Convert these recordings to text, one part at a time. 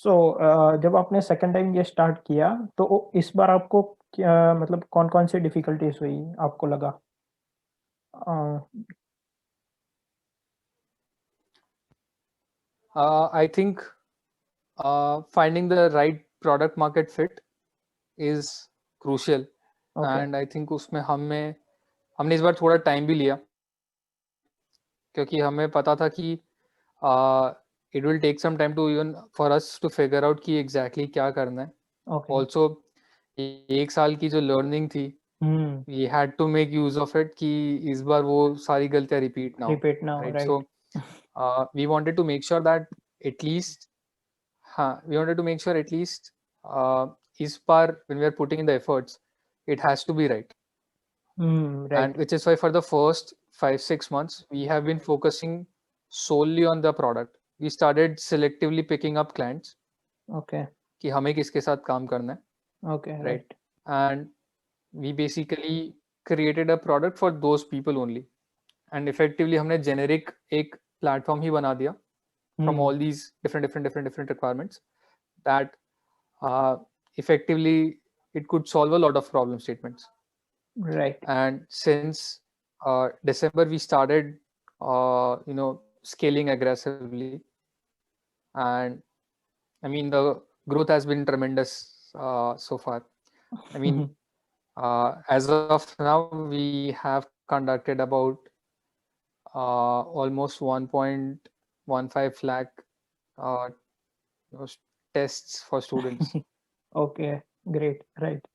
सो जब आपने second time ये स्टार्ट किया तो इस बार आपको क्या मतलब कौन-कौन सी डिफिकल्टीज़ हुई आपको लगा? अ, I think finding the right product market fit is crucial, okay, and I think उसमें हमने इस बार थोड़ा टाइम भी लिया, क्योंकि हमें पता था कि it will take some time to even for us to figure out कि एग्जैक्टली क्या करना है। ओके। ऑल्सो 1 साल की जो लर्निंग थी, hmm, we had to make use of it कि इस बार वो सारी गलतियां रिपीट ना हो, रिपीट ना हो, right? So right. We wanted to make sure that at least, हाँ, we wanted to make sure at least इस बार when we are putting in the efforts, it has to be right. Hmm, And right, which is why for the first 5-6 months, we have been focusing solely on the product. We started selectively picking up clients okay, कि हमें किसके साथ काम करना है, okay, right? Right. And we basically created a product for those people only. And effectively हमने generic एक platform ही बना दिया from hmm, all these different requirements that uh, effectively it could solve a lot of problem statements. Right. And since December we started scaling aggressively, and I mean the growth has been tremendous so far. I mean, as of now we have conducted about almost 1.15 lakh uh, you know, tests for students. Okay, great, right.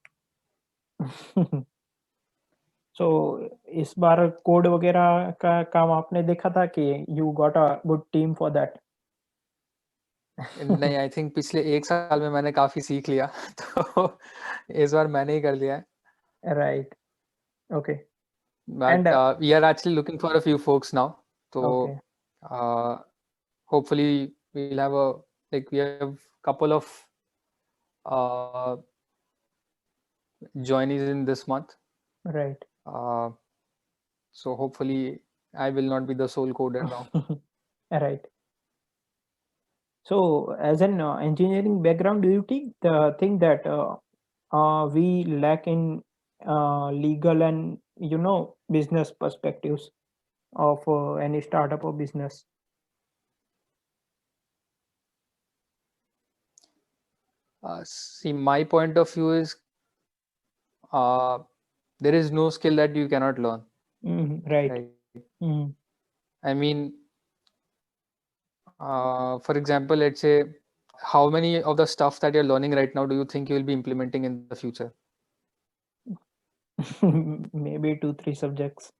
So इस बार code वगैरह का काम आपने देखा था कि you got a good team for that? नहीं, आई थिंक पिछले 1 साल में मैंने काफ़ी सीख लिया तो इस बार मैंने ही कर लिया है। Right, okay but and we are actually looking for a few folks now, तो okay, hopefully we will have we have couple of joinees in this month. Right. Uh, so hopefully I will not be the sole coder now. Right. So, as an engineering background, do you think that we lack in legal and business perspectives of any startup or business? See, my point of view is uh, there is no skill that you cannot learn, Right. right? Mm, I mean, for example, let's say, how many of the stuff that you're learning right now do you think you will be implementing in the future? maybe 2, 3 subjects.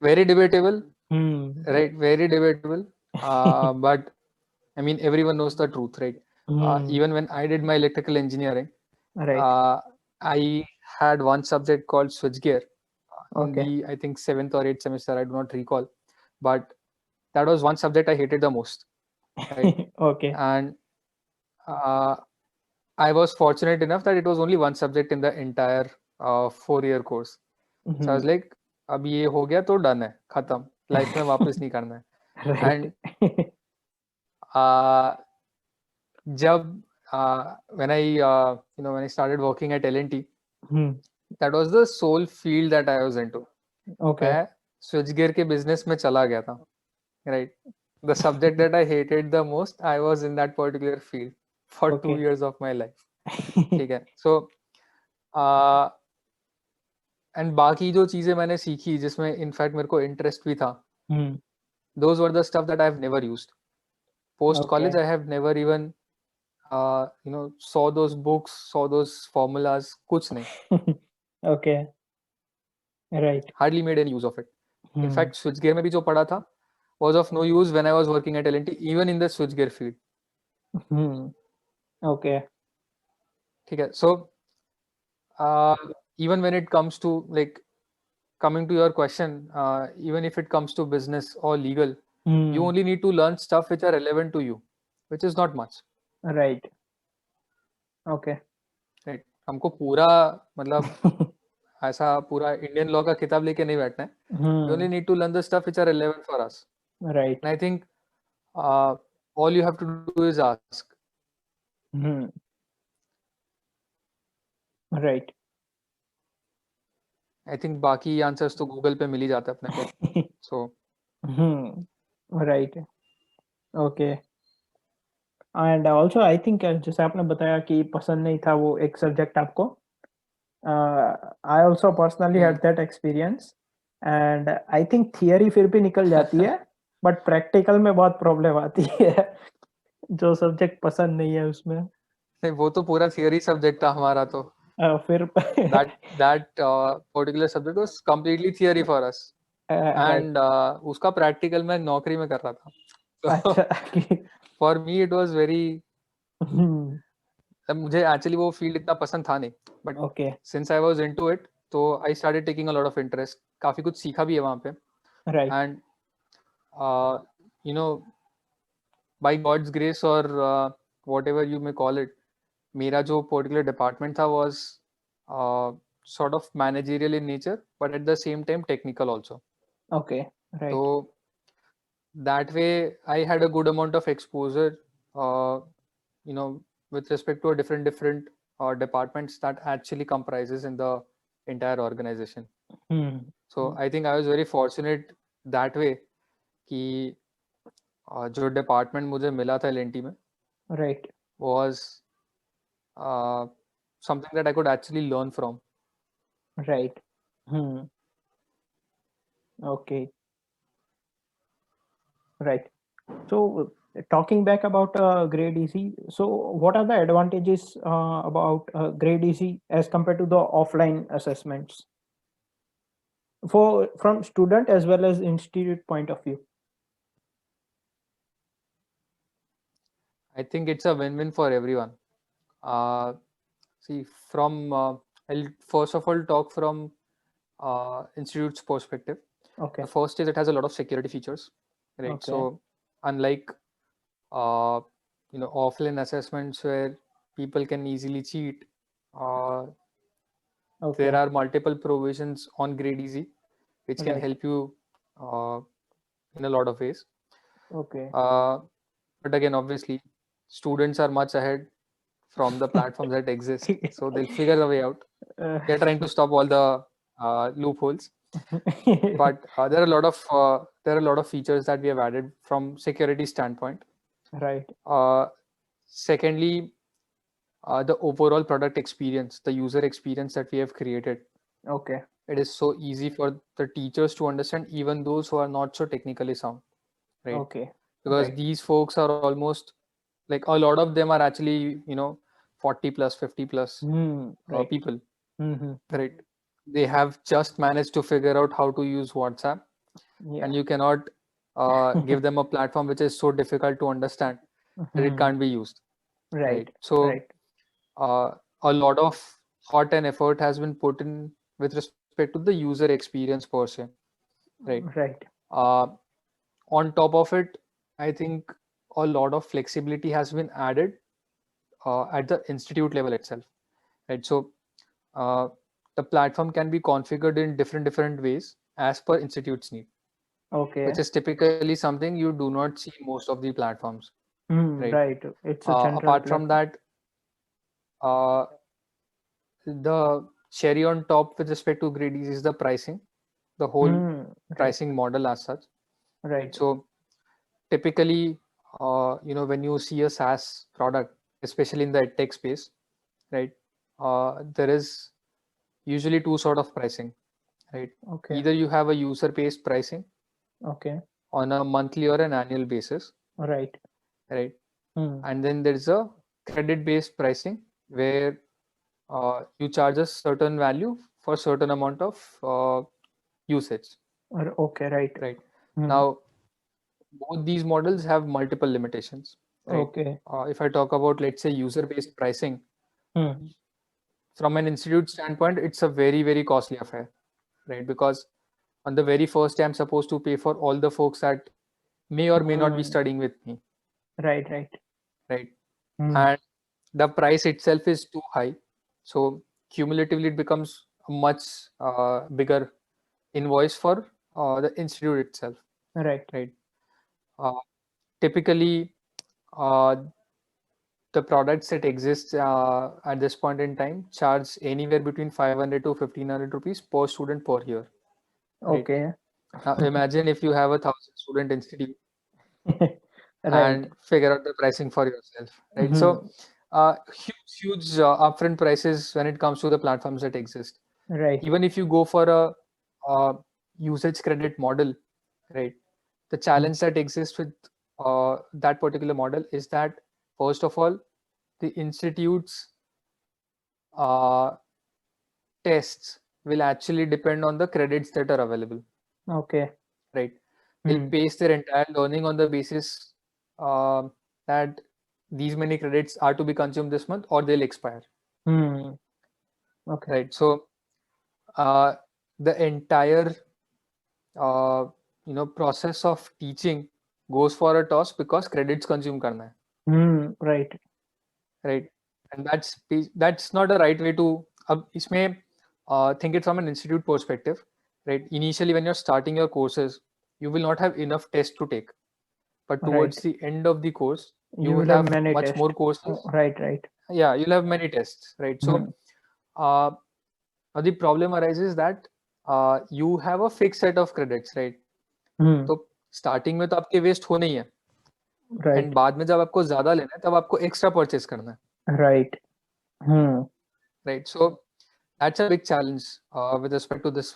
Very debatable, Hmm. right? Very debatable. But I mean, everyone knows the truth, right? Hmm. Even when I did my electrical engineering, Right. uh, I had one subject called switchgear in Okay. the, I think, 7th or 8th semester. I do not recall, but that was one subject I hated the most, right? Okay. And uh, I was fortunate enough that it was only one subject in the entire 4-year course. So I was Hmm. like, अब ये हो गया तो done है, खत्म, life में वापस नहीं करना है। Right. एंड जब when I started working at L&T, Hmm. that was the sole field that I was into. Okay. मैं स्विच गियर के बिजनेस में चला गया था, right? The subject that I hated the most, I was in that particular field for 2 Okay. years of my life. ठीक है, so and बाकी जो चीजें मैंने सीखी जिसमें इनफैक्ट मेरे को इंटरेस्ट भी था, Hmm. Those were the stuff that I have never used post college. Okay. I have never even saw those books, saw those formulas, कुछ नहीं, Okay. Right. hardly made any use of it. In Hmm. fact, switchgear में भी जो पढ़ा था was of no use when I was working at L&T, even in the switchgear field. Hmm. Okay. ठीक है, so even when it comes to coming to your question, even if it comes to business or legal, you Hmm. only need to learn stuff which are relevant to you, which is not much, Right. Okay. right? हमको पूरा मतलब ऐसा पूरा Indian law का किताब लेके नहीं बैठना है। You only Hmm. need to learn the stuff which are relevant for us. Right. And I think uh, all you have to do is ask. Hmm. Right. I think बाकी answers तो Google पे मिल ही जाता है अपने को. So Hmm. Right. Okay. And also I think जैसे आपने बताया कि पसंद नहीं था वो एक सब्जेक्ट आपको, I also personally had that experience, and I think theory फिर भी निकल जाती है, बट प्रैक्टिकल में बहुत प्रॉब्लम आती है जो सब्जेक्ट पसंद नहीं है उसमें। नहीं, वो तो पूरा थियरी सब्जेक्ट था हमारा तो. फिर that particular subject was completely theory for us. Right. And उसका प्रैक्टिकल मैं नौकरी में कर रहा था. So अच्छा। for me it was very, मुझे एक्चुअली वो फील्ड इतना पसंद था नहीं, but okay. Since I was into it तो I started taking a lot of interest. काफी कुछ सीखा भी है वहाँ पे. Right. And you know by God's grace और whatever you may call it, मेरा जो पर्टिकुलर डिपार्टमेंट था was sort of managerial in nature, but at the same time technical also. Okay. Right. So that way I had a good amount of exposure, uh, with respect to a different departments that actually comprises in the entire organization. So I think I was very fortunate that way कि जो department मुझे मिला था LNT में right. was something that I could actually learn from. Right. Okay. Right. So, talking back about Grade Easy, so what are the advantages about Grade Easy as compared to the offline assessments for from student as well as institute point of view? I think it's a win-win for everyone. See, from I'll first of all talk from institute's perspective. Okay. The first is it has a lot of security features, right? Okay. So unlike offline assessments where people can easily cheat, Okay. there are multiple provisions on Grade Easy which can Right. help you in a lot of ways. Okay. But again, obviously, students are much ahead from the platforms that exist, so they'll figure a way out. They're trying to stop all the loopholes. But there are a lot of features that we have added from security standpoint. Right. Secondly, the overall product experience, the user experience that we have created. Okay. It is so easy for the teachers to understand, even those who are not so technically sound, right? Okay. Because Right. these folks are almost like a lot of them are actually 40 plus 50 plus Right. people, Mm-hmm. right? They have just managed to figure out how to use WhatsApp, Yeah. and you cannot give them a platform which is so difficult to understand that it can't be used, Right. So Right. a lot of thought and effort has been put in with respect to the user experience per se, right? Right. On top of it, I think a lot of flexibility has been added at the institute level itself, right? So uh, the platform can be configured in different ways as per institute's need, Okay. which is typically something you do not see most of the platforms, right? Right. It's a central Apart from platform. that, the cherry on top with respect to Grade Easy is the pricing, the whole Right. pricing model as such. Right. So typically, when you see a SaaS product, especially in the edtech space, right, there is usually two sort of pricing, right? Okay. Either you have a user-based pricing Okay. on a monthly or an annual basis, Right. right? And then there's a credit-based pricing where you charge a certain value for certain amount of usage, Okay. Right. right? Now, both these models have multiple limitations, right? Okay. If I talk about, let's say, user-based pricing, from an institute standpoint, it's a very costly affair, right? Because on the very first day, I'm supposed to pay for all the folks that may or may not be studying with me, Right. Right. right? And the price itself is too high, so cumulatively it becomes a much bigger invoice for the institute itself, Right. right? Typically, the products that exist at this point in time charge anywhere between 500 to 1500 rupees per student per year. Right. Okay. Now imagine if you have a 1,000 student institute Right. and figure out the pricing for yourself, right? So huge upfront prices when it comes to the platforms that exist. Right. Even if you go for a usage credit model, right? The challenge that exists with that particular model is that, first of all, the institute's uh, tests will actually depend on the credits that are available, Okay. right? They'll base their entire learning on the basis that these many credits are to be consumed this month or they'll expire, Okay. right? So the entire process of teaching goes for a toss because credits consume karna hai, Right. right? And that's not a right way to. Isme think it from an institute perspective, right? Initially, when you're starting your courses, you will not have enough tests to take, but towards Right. the end of the course, you You will will have have many much tests. more courses. Right. Right. Yeah, you'll have many tests, right? So now the problem arises that you have a fixed set of credits, right? तो starting में तो आपके waste होने ही है, Right. And बाद में जब आपको ज्यादा लेना है तब आपको एक्स्ट्रा परचेस करना है, Right. Right? So that's a big challenge with respect to this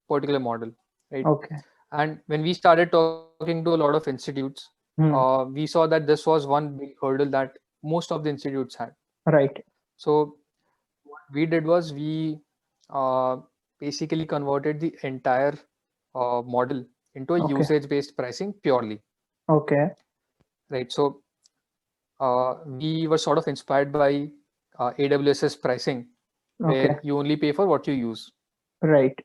particular model, right? Okay. And when we started talking to a lot of institutes, we saw that this was one big hurdle that most of the institutes had. Right. So what we did was we basically converted the entire model into a Okay. usage-based pricing purely, Okay. right? So we were sort of inspired by AWS's pricing, where Okay. you only pay for what you use. Right.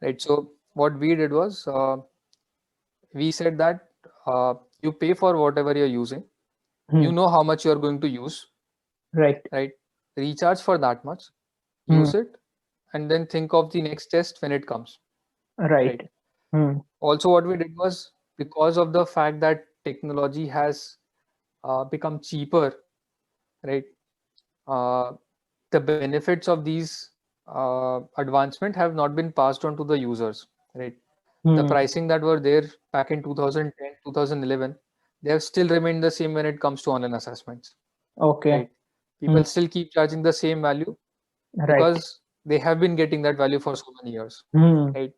Right. So what we did was we said that you pay for whatever you're using. You know how much you're going to use. Right. Right. Recharge for that much, use it, and then think of the next test when it comes. Right. Also, what we did was, because of the fact that technology has become cheaper, right? The benefits of these advancement have not been passed on to the users, right? The pricing that were there back in 2010, 2011, they have still remained the same when it comes to online assessments. Okay. Right? People still keep charging the same value because they have been getting that value for so many years. Right?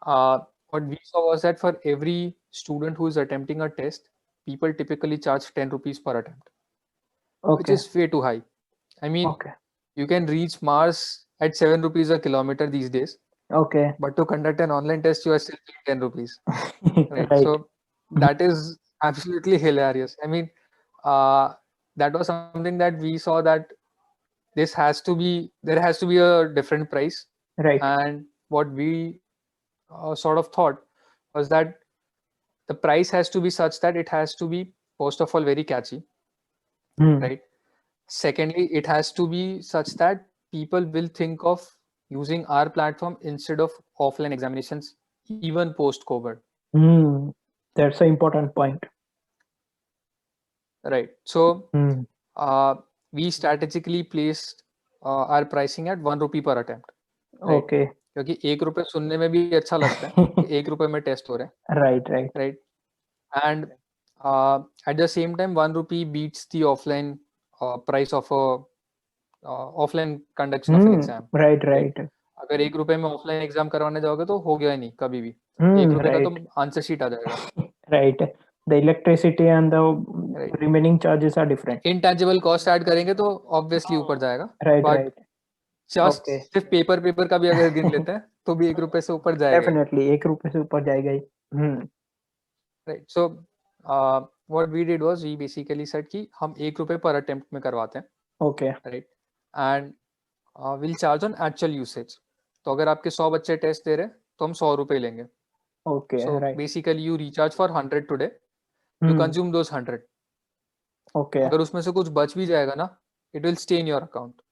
What we saw was that for every student who is attempting a test, people typically charge 10 rupees per attempt, which Okay. is way too high. I mean, Okay. you can reach Mars at 7 rupees a kilometer these days, Okay. but to conduct an online test, you are still paying 10 rupees. Right. Right. So that is absolutely hilarious. I mean, that was something that we saw that there has to be a different price. Right. And what we sort of thought was that the price has to be such that it has to be, first of all, very catchy. Right. Secondly, it has to be such that people will think of using our platform instead of offline examinations, even post-COVID. That's an important point. Right. So we strategically placed our pricing at 1 rupee per attempt. Right? Okay. क्योंकि 1 रुपए सुनने में भी अच्छा लगता है कि 1 रुपए में टेस्ट हो रहे हैं. Right. Right. Right. And at the same time, 1 rupee beats the offline price of a offline conduction of an exam. Right. Right. अगर 1 रुपए में ऑफलाइन एग्जाम करवाने जाओगे तो हो गया नहीं कभी भी. 1 रुपए का तो आंसर शीट आ जाएगा. Right. The electricity and the remaining charges are different. Intangible cost add करेंगे तो ऑब्वियसली ऊपर जाएगा. Right. But Right. Just Okay. सिर्फ पेपर का भी अगर गिन लेते हैं तो भी 1 रुपए से ऊपर जाएगा. Definitely 1 रुपए से ऊपर जाएगा ही. Right. So what we did was we basically said कि हम 1 रुपए पर अटेम्प्ट में करवाते हैं. Okay. Right. And we'll charge on actual usage. तो अगर आपके 100 बच्चे टेस्ट दे रहे हैं तो हम 100 रुपए लेंगे. Okay. So Right. basically you recharge for 100 today. You consume those 100. Okay. अगर उसमें से कुछ बच भी जाएगा ना, it will stay in your account.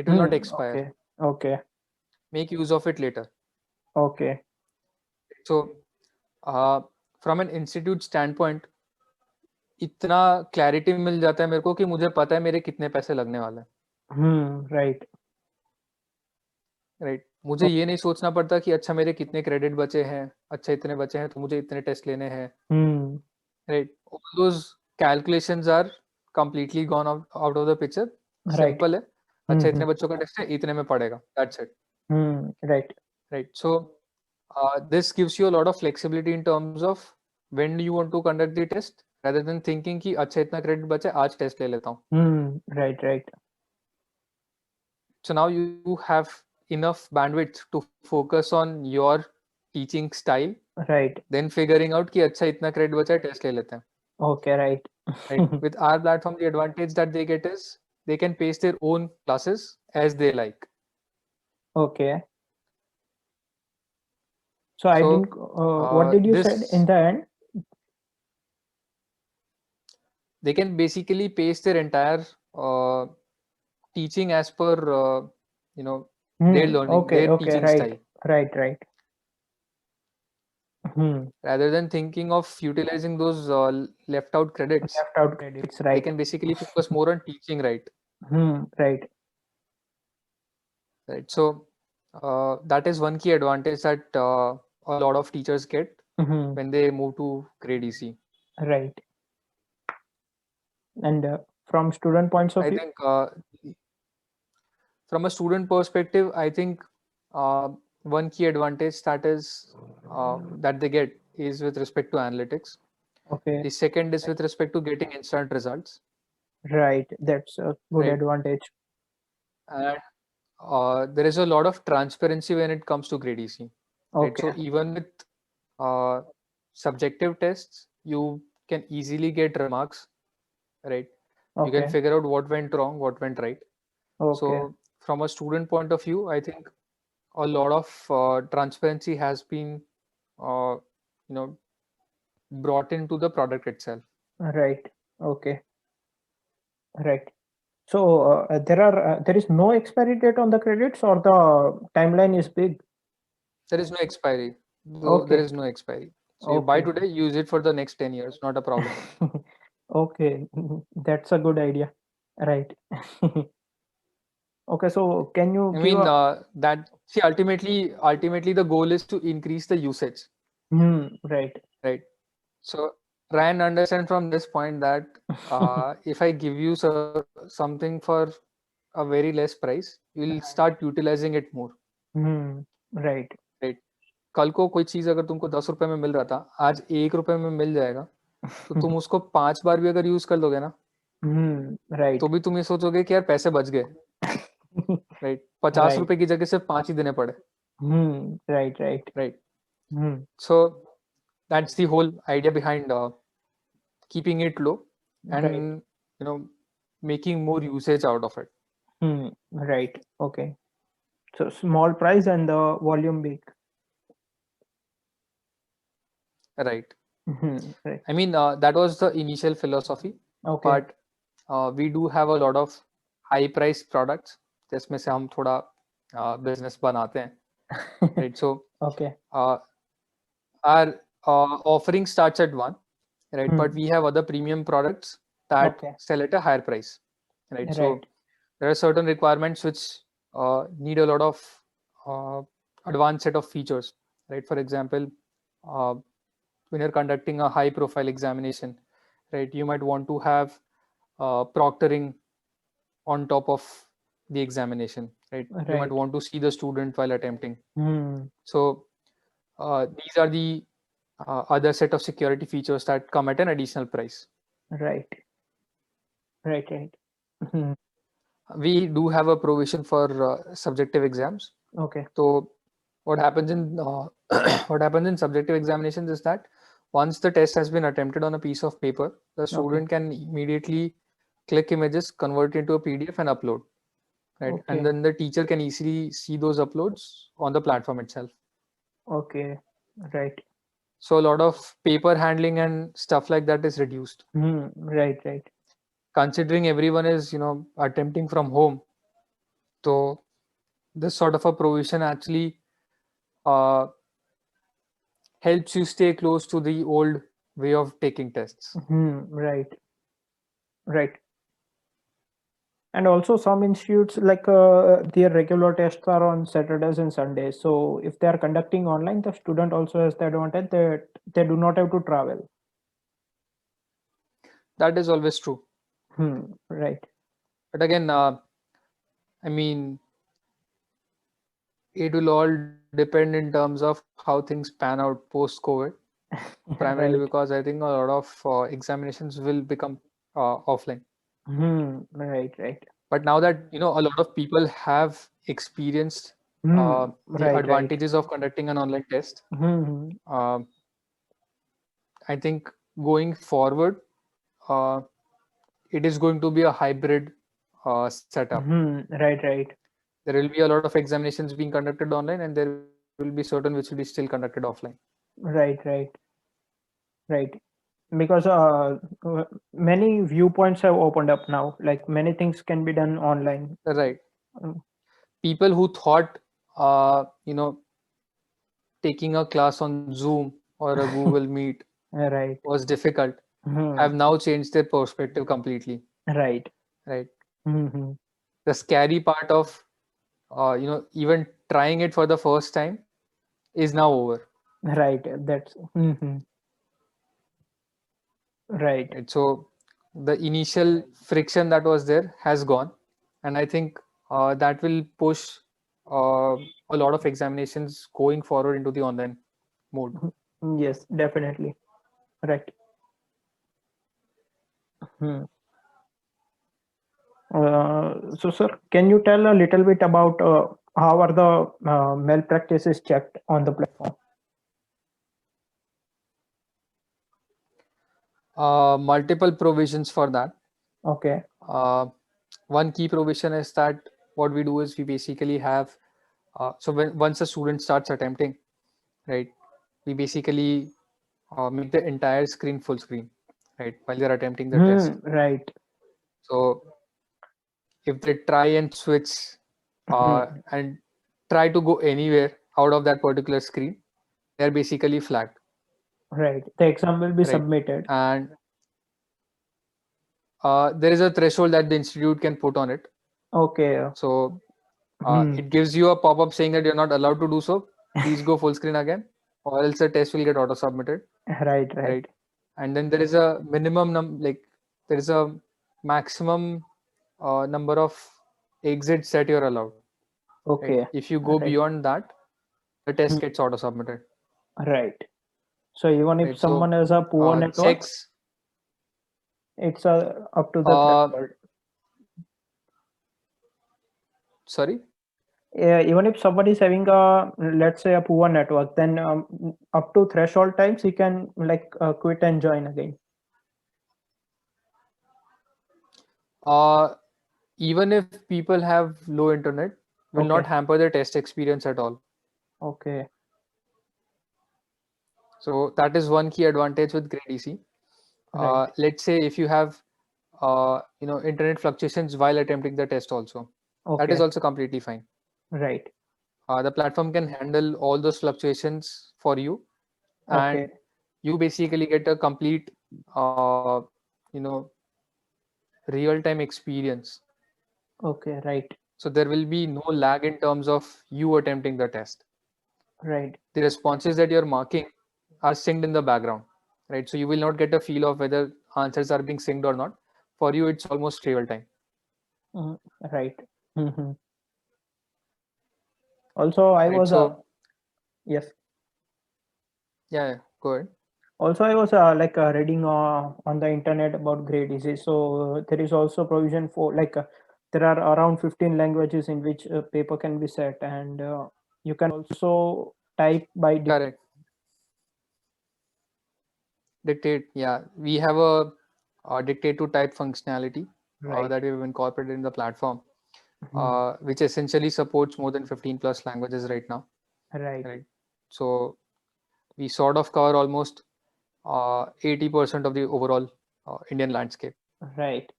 It will not expire. Okay. Okay. Make use of it later. Okay. So from an institute standpoint, इतना clarity मिल जाता है मेरे को कि मुझे पता है मेरे कितने पैसे लगने वाले हैं। राइट राइट, मुझे ये नहीं सोचना पड़ता कि अच्छा मेरे कितने क्रेडिट बचे हैं, अच्छा इतने बचे हैं तो मुझे इतने टेस्ट लेने हैं। Right, all those calculations are completely gone out of the picture. Right simple है, अच्छा इतने बच्चों का टेस्ट है, इतने में पड़ेगा, that's it. Right right, so this gives you a lot of flexibility in terms of when you want to conduct the test rather than thinking कि अच्छा इतना क्रेडिट बचा है आज टेस्ट ले लेता हूँ। Right So now you have enough bandwidth to focus on your teaching style, right then figuring out कि अच्छा इतना क्रेडिट बचा है टेस्ट ले लेते हैं। Okay right Right, with our platform the advantage that they get is they can pace their own classes as they like. Okay so I So didn't what did you said in this the end? they can basically pace their entire teaching as per you know their learning, Okay, their okay, teaching right, style, right. rather than thinking of utilizing those left out credits. Left out credits, They right. can basically focus more on teaching, right? Right. Right. So that is one key advantage that a lot of teachers get when they move to grade EC. Right. And from student points of I view? think from a student perspective, I think one key advantage that is that they get is with respect to analytics. Okay, The second is with respect to getting instant results. right. That's a good Right. advantage. And there is a lot of transparency when it comes to grade EC. Right. So Okay, even with subjective tests, you can easily get remarks. Right. You can okay, figure out what went wrong, what went right. okay, So from a student point of view, I think a lot of transparency has been uh, you know brought into the product itself. right. Okay, right. So there is no expiry date on the credits or the timeline is big? There is no expiry. Though there Okay, is no expiry. So you buy okay. today, use it for the next 10 years, not a problem. Okay, that's a good idea. Right. Okay, so can you I give mean, a that see ultimately the goal is to increase the usage, right. right? So try and understand from this point that if I give you something for a very less price, you'll start utilizing it more, Right. right? कल को कोई चीज अगर तुमको 10 रुपए में मिल रहा था, आज 1 रुपए में मिल जाएगा, तो तुम उसको 5 बार भी अगर यूज कर लोगे ना, Right. तो भी तुम ये सोचोगे कि यार पैसे बच गए, राइट? 50 Right. रुपए की जगह सिर्फ 5 ही देने पड़े, Right. Right? Hmm. So that's the whole idea behind keeping it low Right. and making more usage out of it. Right. Okay. So small price and the volume big. Right. Right. I mean, that was the initial philosophy, Okay. but we do have a lot of high price products जिसमें से हम थोड़ा business बनाते हैं, right? So Okay. our offering starts at 1, right? But we have other premium products that Okay. sell at a higher price, right? So Right. there are certain requirements which need a lot of advanced set of features, right? For example, when you're conducting a high profile examination, right, you might want to have proctoring on top of the examination, right? You might Right. want to see the student while attempting. Hmm. So these are the other set of security features that come at an additional price. Right. Right. We do have a provision for subjective exams. Okay. So what happens in what happens in subjective examinations is that once the test has been attempted on a piece of paper, the student can immediately click images, convert it into a PDF and upload, right? Okay. And then the teacher can easily see those uploads on the platform itself. Okay. Right. So a lot of paper handling and stuff like that is reduced. Right. Considering everyone is attempting from home, so this sort of a provision actually uh, helps you stay close to the old way of taking tests. Right, right. And also some institutes like their regular tests are on Saturdays and Sundays. So if they are conducting online, the student also has the advantage that they do not have to travel. That is always true. Right. But again, I mean, it will all depend in terms of how things pan out post COVID, primarily Right. because I think a lot of examinations will become offline. Right, right. But now that a lot of people have experienced the Right, right. advantages of conducting an online test, Hmm. uh, I think going forward, uh, it is going to be a hybrid setup. Right, right. There will be a lot of examinations being conducted online, and there will be certain which will be still conducted offline. Right, right, right. Because many viewpoints have opened up now. Like many things can be done online. Right. Mm, People who thought, taking a class on Zoom or a Google Meet right. was difficult, Hmm. have now changed their perspective completely. Right. Right. Hmm. The scary part of, even trying it for the first time is now over. Right. That's right. Right. So the initial friction that was there has gone, and I think that will push a lot of examinations going forward into the online mode. Yes, definitely. Right. Hmm. So, sir, can you tell a little bit about how are the malpractices checked on the platform? Multiple provisions for that. Okay. Uh, One key provision is that what we do is we basically have, so when once a student starts attempting, right, we basically make the entire screen full screen, right, while they're attempting the test. Right. So if they try and switch Hmm. and try to go anywhere out of that particular screen, they're basically flagged, Right. The exam will be right? submitted. And there is a threshold that the institute can put on it. Okay. So Hmm. it gives you a pop-up saying that you're not allowed to do so. Please go full screen again, or else the test will get auto-submitted, Right. Right. right? And then there is a minimum like there is a maximum number of exits that you're allowed, right? Okay. If you go Right. beyond that, the test Hmm. gets auto-submitted, Right. So even if right? So someone has a poor network, checks, it's up to the uh, threshold. sorry. Even if somebody is having a, let's say, a poor network, then up to threshold times he can like quit and join again. Uh, Even if people have low internet, will not Okay. hamper their test experience at all. Okay. So that is one key advantage with Grade EC. Right. Let's say if you have internet fluctuations while attempting the test also, that is Okay. also completely fine. Right. The platform can handle all those fluctuations for you, and Okay. you basically get a complete you know real-time experience. Okay. Right. So there will be no lag in terms of you attempting the test. Right. The responses that you're marking are synced in the background, right? So you will not get a feel of whether answers are being synced or not. For you, it's almost real time, Mm, right. Hmm. Also, I right? was So yes. yeah, go ahead. Also, I was like reading on the internet about grade disease. So there is also provision for like there are around 15 languages in which paper can be set, and you can also type by Correct. Dictate. Yeah, we have a dictate to type functionality right. that we've incorporated in the platform, Mhm. which essentially supports more than 15 plus languages right now, Right. right? So we sort of cover almost 80% of the overall Indian landscape. Right.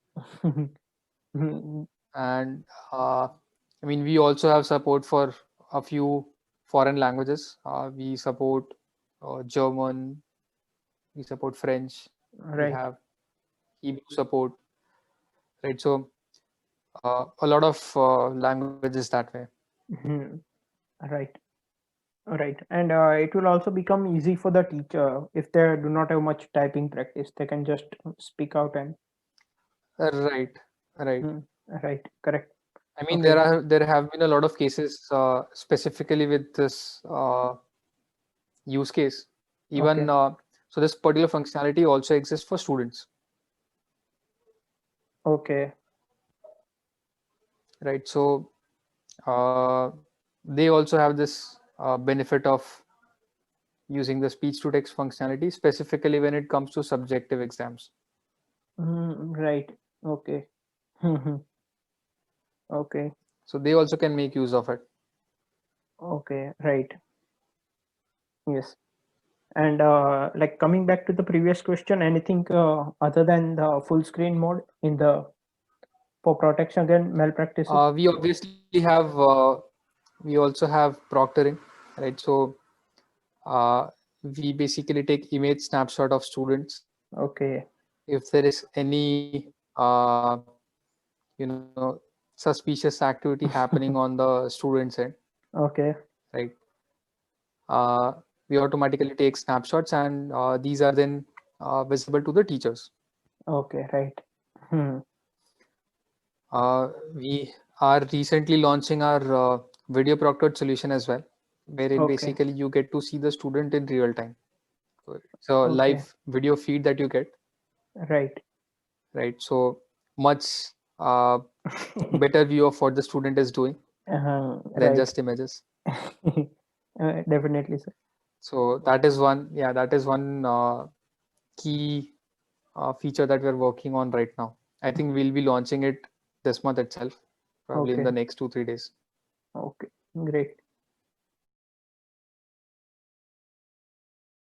Mhm. And I mean, we also have support for a few foreign languages. We support German, we support French, we Right. have Hebrew support, right? So a lot of languages that way. Mhm. Right. Right. And it will also become easy for the teacher if they do not have much typing practice. They can just speak out and. Right, right. Mm, right. Correct. I mean, Okay. there have been a lot of cases specifically with this use case. Even Okay. so, this particular functionality also exists for students, Okay. right? So uh, they also have this benefit of using the speech to text functionality, specifically when it comes to subjective exams. Right. Okay. Mhm. Okay. So they also can make use of it. Okay. Right. Yes. And like coming back to the previous question, anything other than the full screen mode in the for protection against malpractices? We obviously have we also have proctoring, right? So we basically take image snapshot of students. Okay. If there is any you know suspicious activity happening on the student's end, Okay. right? Uh, we automatically take snapshots, and these are then visible to the teachers. Okay. Right. Hmm. We are recently launching our video proctored solution as well, wherein Okay. basically you get to see the student in real time. So it's a Okay. live video feed that you get, Right. right? So much uh, better view of what the student is doing than Right. just images. Definitely, sir. So that is one, yeah, that is one key feature that we're working on right now. I think we'll be launching it this month itself, probably in Okay. the next 2-3 days. Okay. Great.